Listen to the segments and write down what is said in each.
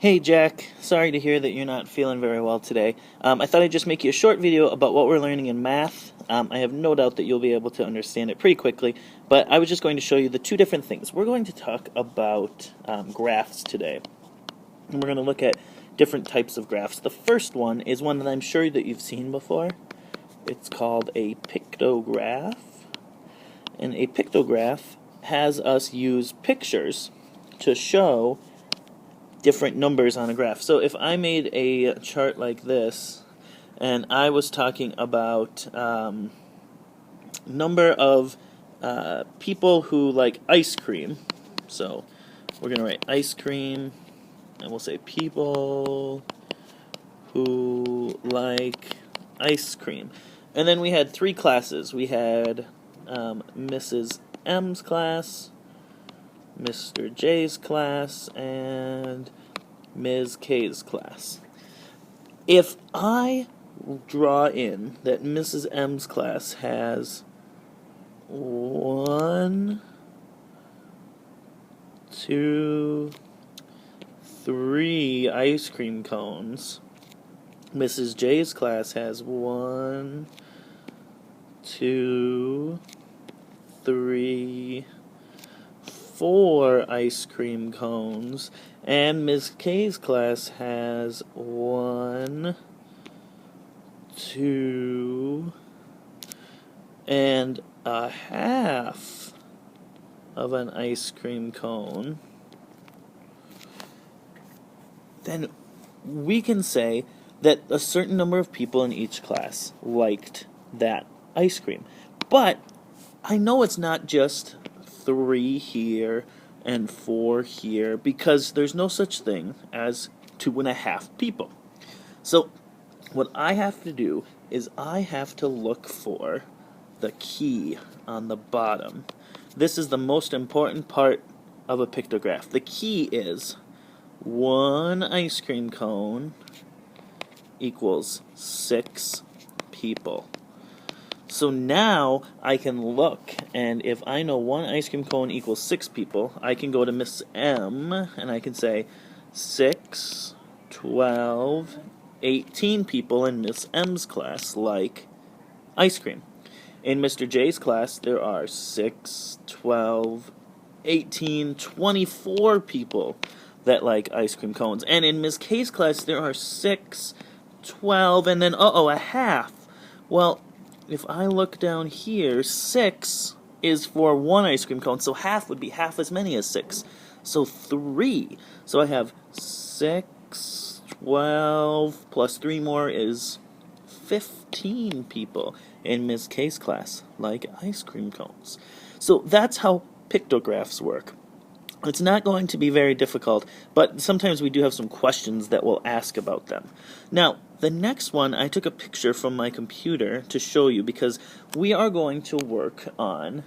Hey Jack, sorry to hear that you're not feeling very well today. I thought I'd just make you a short video about what we're learning in math. I have no doubt that you'll be able to understand it pretty quickly, but I was just going to show you the two different things. We're going to talk about graphs today, and we're going to look at different types of graphs. The first one is one that I'm sure that you've seen before. It's called a pictograph, and a pictograph has us use pictures to show different numbers on a graph. So if I made a chart like this, and I was talking about number of people who like ice cream, so we're going to write ice cream, and we'll say people who like ice cream. And then we had three classes. We had Mrs. M's class, Mr. J's class, and Ms. K's class. If I draw in that Mrs. M's class has 1, 2, 3 ice cream cones, Mrs. J's class has 1, 2, 3, 4 ice cream cones, and Ms. K's class has 1, 2, and a half of an ice cream cone, then we can say that a certain number of people in each class liked that ice cream. But I know it's not just 3 here and 4 here, because there's no such thing as 2.5 people. So what I have to do is I have to look for the key on the bottom. This is the most important part of a pictograph. The key is 1 ice cream cone equals 6 people. So now I can look, and if I know 1 ice cream cone equals 6 people, I can go to Miss M, and I can say 6, 12, 18 people in Miss M's class like ice cream. In Mr. J's class, there are 6, 12, 18, 24 people that like ice cream cones. And in Miss K's class, there are 6, 12, and then, a half. Well, if I look down here, 6 is for 1 ice cream cone, so half would be half as many as 6. So 3. So I have 6, 12, plus 3 more is 15 people in Ms. K's class like ice cream cones. So that's how pictographs work. It's not going to be very difficult, but sometimes we do have some questions that we'll ask about them. Now, the next one, I took a picture from my computer to show you because we are going to work on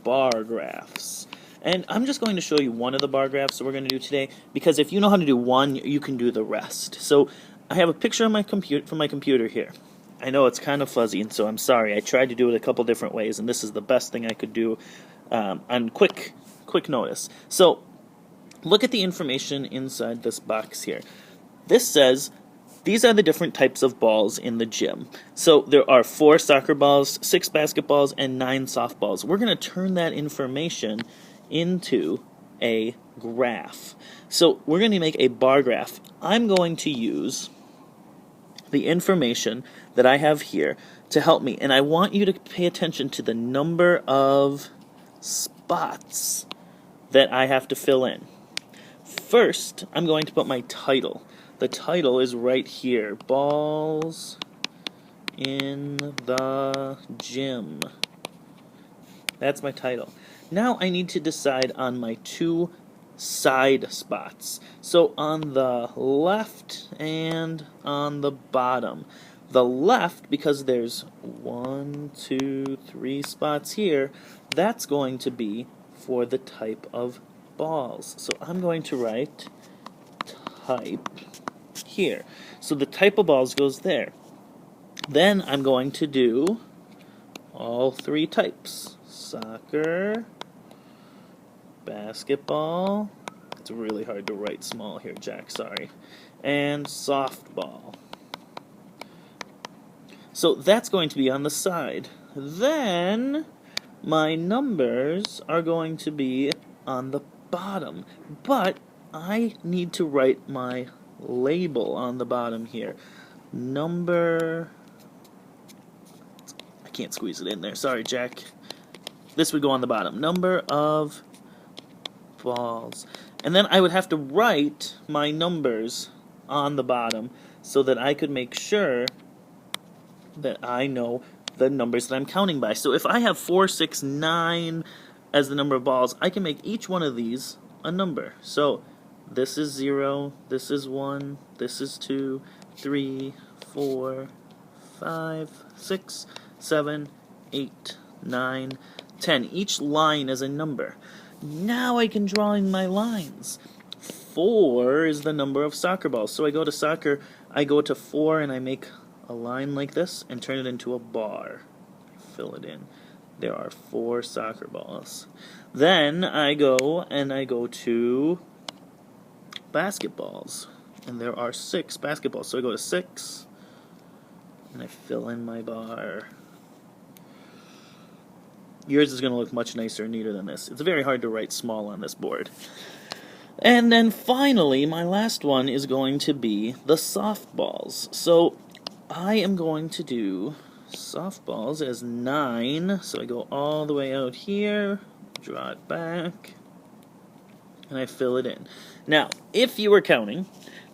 bar graphs. And I'm just going to show you one of the bar graphs that we're going to do today, because if you know how to do one, you can do the rest. So I have a picture on my from my computer here. I know it's kind of fuzzy, and so I'm sorry. I tried to do it a couple different ways, and this is the best thing I could do on quick notice. So look at the information inside this box here. This says these are the different types of balls in the gym. So there are 4 soccer balls, 6 basketballs, and 9 softballs. We're going to turn that information into a graph. So we're going to make a bar graph. I'm going to use the information that I have here to help me, and I want you to pay attention to the number of spots that I have to fill in. First, I'm going to put my title. The title is right here, Balls in the Gym. That's my title. Now I need to decide on my 2 side spots. So on the left and on the bottom. The left, because there's 1, 2, 3 spots here, that's going to be for the type of balls. So I'm going to write type here. So the type of balls goes there. Then I'm going to do all 3 types. Soccer, basketball, It's really hard to write small here, Jack, sorry. And softball. So that's going to be on the side. Then my numbers are going to be on the bottom. But I need to write my label on the bottom here. Number... I can't squeeze it in there. Sorry, Jack. This would go on the bottom. Number of balls. And then I would have to write my numbers on the bottom so that I could make sure that I know the numbers that I'm counting by. So if I have 4, 6, 9 as the number of balls, I can make each one of these a number. So this is 0, this is 1, this is 2, 3, 4, 5, 6, 7, 8, 9, 10. Each line is a number. Now I can draw in my lines. 4 is the number of soccer balls. So I go to soccer, I go to 4 and I make a line like this and turn it into a bar. Fill it in. There are 4 soccer balls. Then I go to basketballs. And there are 6 basketballs. So I go to 6 and I fill in my bar. Yours is going to look much nicer and neater than this. It's very hard to write small on this board. And then finally, my last one is going to be the softballs. So I am going to do softballs as 9. So I go all the way out here, draw it back, and I fill it in. Now, if you were counting,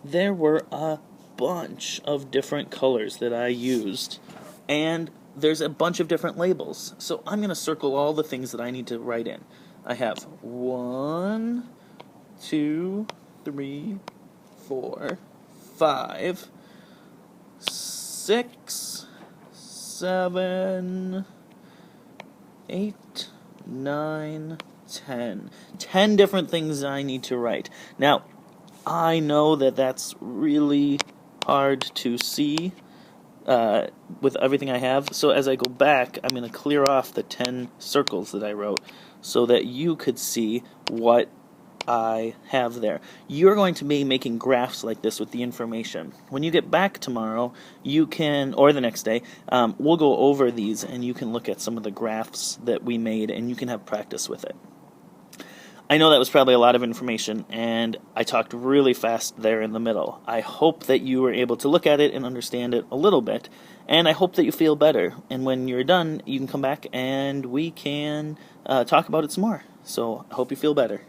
there were a bunch of different colors that I used, and there's a bunch of different labels. So I'm going to circle all the things that I need to write in. I have 1, 2, 3, 4, 5, 6, 7, 8, 9, 10. 10 different things I need to write. Now, I know that that's really hard to see with everything I have. So as I go back, I'm going to clear off the 10 circles that I wrote so that you could see what I have there. You're going to be making graphs like this with the information. When you get back tomorrow, you can, or the next day, we'll go over these and you can look at some of the graphs that we made and you can have practice with it. I know that was probably a lot of information, and I talked really fast there in the middle. I hope that you were able to look at it and understand it a little bit, and I hope that you feel better. And when you're done, you can come back and we can talk about it some more. So I hope you feel better.